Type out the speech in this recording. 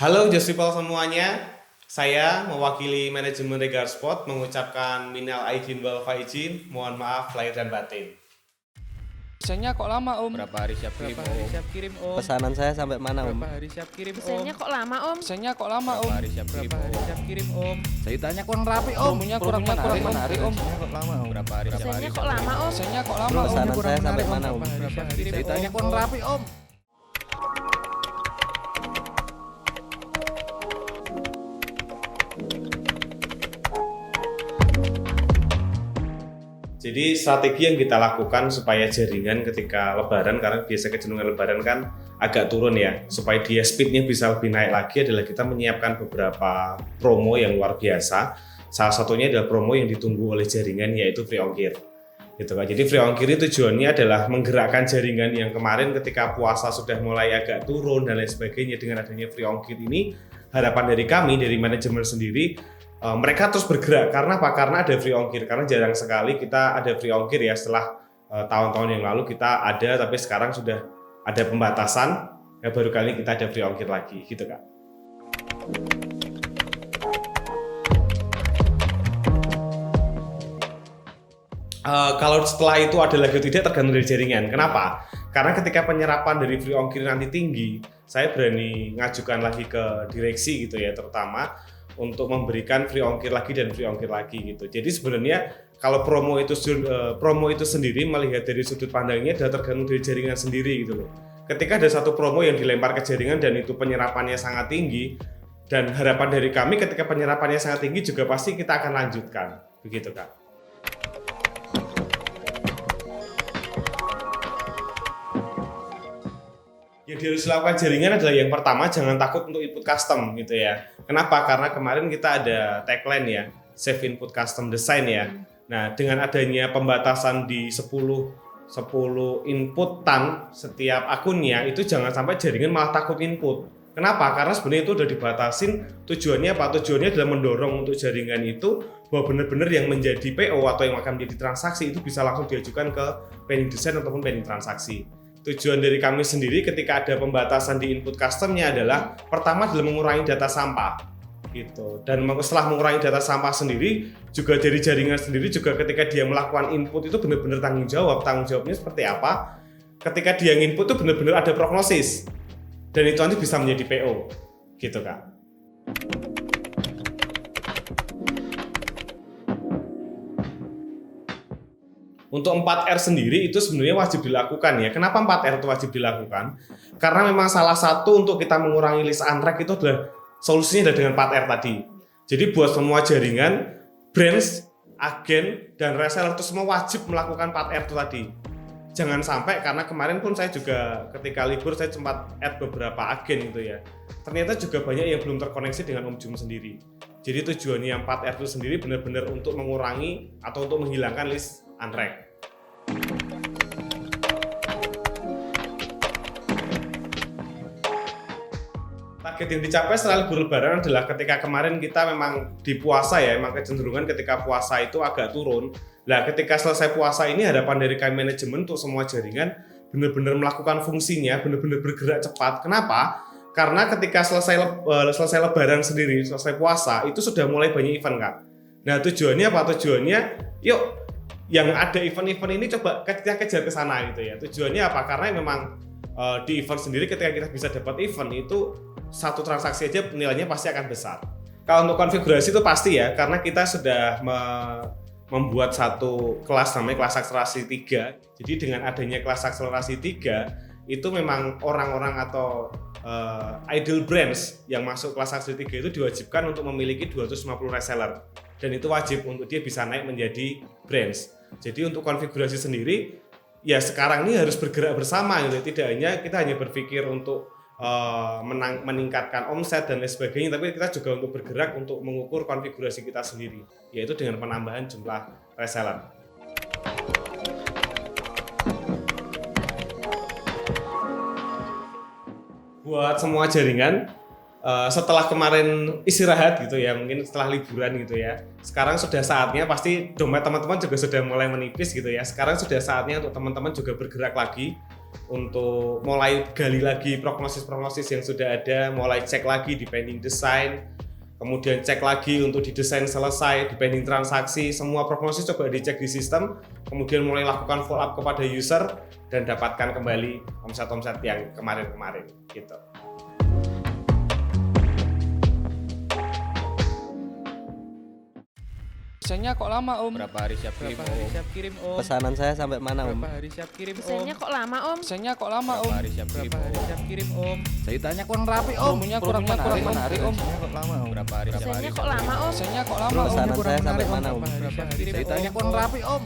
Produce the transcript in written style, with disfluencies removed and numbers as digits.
Halo Just People semuanya, saya mewakili manajemen Regar Sport mengucapkan minal aidin wal faizin, mohon maaf lahir dan batin. Pesannya kok lama om? Berapa hari siap kirim Berapa hari om? siap kirim om? Pesanan saya sampai mana om? Berapa hari siap kirim om? Pesannya kok lama om? Pesannya kok lama om? Berapa hari siap kirim Berapa hari om? siap kirim om? Ceritanya kurang rapi om. Promonya kurang menarik om. Pesannya kok lama om? Berapa hari siap Pesannya kirim kok lama om? Pesannya kok lama om? Pesanan saya sampai mana om? Berapa hari siap kirim om? Ceritanya kurang rapi om. Jadi strategi yang kita lakukan supaya jaringan ketika lebaran, karena biasa kecenderungan lebaran kan agak turun ya, supaya dia speednya bisa lebih naik lagi adalah kita menyiapkan beberapa promo yang luar biasa. Salah satunya adalah promo yang ditunggu oleh jaringan, yaitu free ongkir. Gitu kan. Jadi free ongkir itu tujuannya adalah menggerakkan jaringan yang kemarin ketika puasa sudah mulai agak turun dan lain sebagainya. Dengan adanya free ongkir ini, harapan dari kami, dari manajemen sendiri, mereka terus bergerak. Karena apa? Karena ada free ongkir. Karena jarang sekali kita ada free ongkir ya, setelah tahun-tahun yang lalu kita ada, tapi sekarang sudah ada pembatasan, ya baru kali kita ada free ongkir lagi, gitu Kak. Kalau setelah itu ada lagi atau tidak tergantung dari jaringan. Kenapa? Karena ketika penyerapan dari free ongkir nanti tinggi, saya berani ngajukan lagi ke direksi gitu ya, terutama untuk memberikan free ongkir lagi dan free ongkir lagi gitu. Jadi sebenarnya kalau promo itu sendiri melihat dari sudut pandangnya adalah tergantung dari jaringan sendiri gitu loh. Ketika ada satu promo yang dilempar ke jaringan dan itu penyerapannya sangat tinggi, dan harapan dari kami ketika penyerapannya sangat tinggi juga pasti kita akan lanjutkan, begitu Kak. Yang harus dilakukan jaringan adalah yang pertama, jangan takut untuk input custom gitu ya. Kenapa? Karena kemarin kita ada tagline ya, save input custom design ya. Nah, dengan adanya pembatasan di 10 inputan setiap akunnya, itu jangan sampai jaringan malah takut input. Kenapa? Karena sebenarnya itu udah dibatasin. Tujuannya apa? Tujuannya adalah mendorong untuk jaringan itu bahwa benar-benar yang menjadi PO atau yang akan menjadi transaksi itu bisa langsung diajukan ke pending design ataupun pending transaksi. Tujuan dari kami sendiri ketika ada pembatasan di input customnya adalah pertama adalah mengurangi data sampah gitu, dan setelah mengurangi data sampah sendiri juga dari jaringan sendiri juga ketika dia melakukan input itu benar-benar tanggung jawabnya seperti apa, ketika dia input itu benar-benar ada prognosis dan itu nanti bisa menjadi PO gitu Kak. Untuk 4R sendiri itu sebenarnya wajib dilakukan ya. Kenapa 4R itu wajib dilakukan? Karena memang salah satu untuk kita mengurangi list unrack itu adalah solusinya adalah dengan 4R tadi. Jadi buat semua jaringan, branch, agen, dan reseller itu semua wajib melakukan 4R itu tadi. Jangan sampai, karena kemarin pun saya juga ketika libur saya sempat add beberapa agen gitu ya. Ternyata juga banyak yang belum terkoneksi dengan Om Jum sendiri. Jadi tujuannya yang 4R itu sendiri benar-benar untuk mengurangi atau untuk menghilangkan list unrack. Target yang dicapai setelah libur lebaran adalah ketika kemarin kita memang di puasa ya, memang kecenderungan ketika puasa itu agak turun. Nah, ketika selesai puasa ini harapan dari kami manajemen untuk semua jaringan benar-benar melakukan fungsinya, benar-benar bergerak cepat. Kenapa? Karena ketika selesai lebaran sendiri, selesai puasa, itu sudah mulai banyak event Kak. Nah, tujuannya apa? Tujuannya yuk yang ada event-event ini coba kita kejar ke sana gitu ya. Tujuannya apa? Karena memang di event sendiri ketika kita bisa dapat event itu satu transaksi aja nilainya pasti akan besar. Kalau untuk konfigurasi itu pasti ya, karena kita sudah membuat satu kelas namanya kelas akselerasi 3. Jadi dengan adanya kelas akselerasi 3 itu memang orang-orang atau idle brands yang masuk kelas akselerasi 3 itu diwajibkan untuk memiliki 250 reseller. Dan itu wajib untuk dia bisa naik menjadi brands. Jadi untuk konfigurasi sendiri ya sekarang ini harus bergerak bersama gitu. Tidak hanya kita hanya berpikir untuk meningkatkan omset dan lain sebagainya, tapi kita juga untuk bergerak untuk mengukur konfigurasi kita sendiri, yaitu dengan penambahan jumlah reseller. Buat semua jaringan, setelah kemarin istirahat gitu ya, mungkin setelah liburan gitu ya, sekarang sudah saatnya, pasti dompet teman-teman juga sudah mulai menipis gitu ya, sekarang sudah saatnya untuk teman-teman juga bergerak lagi untuk mulai gali lagi prognosis-prognosis yang sudah ada, mulai cek lagi depending design, kemudian cek lagi untuk di desain selesai, depending transaksi, semua prognosis coba dicek di sistem, kemudian mulai lakukan follow up kepada user dan dapatkan kembali omset-omset yang kemarin-kemarin gitu. Desainnya kok lama om? Berapa hari siap kirim om? siap kirim om? Pesanan saya sampai mana om? Berapa hari siap kirim om? Desainnya kok lama om? Desainnya kok lama om? Berapa hari siap kirim Berapa hari om? siap kirim om? Ceritanya kurang rapi om. Promonya kurang menarik om. Kok lama om? Berapa hari Desainnya kok lama om? Desainnya kok lama om? Pesanan saya sampai mana om? Berapa hari siap kirim Ceritanya om? kurang rapi om.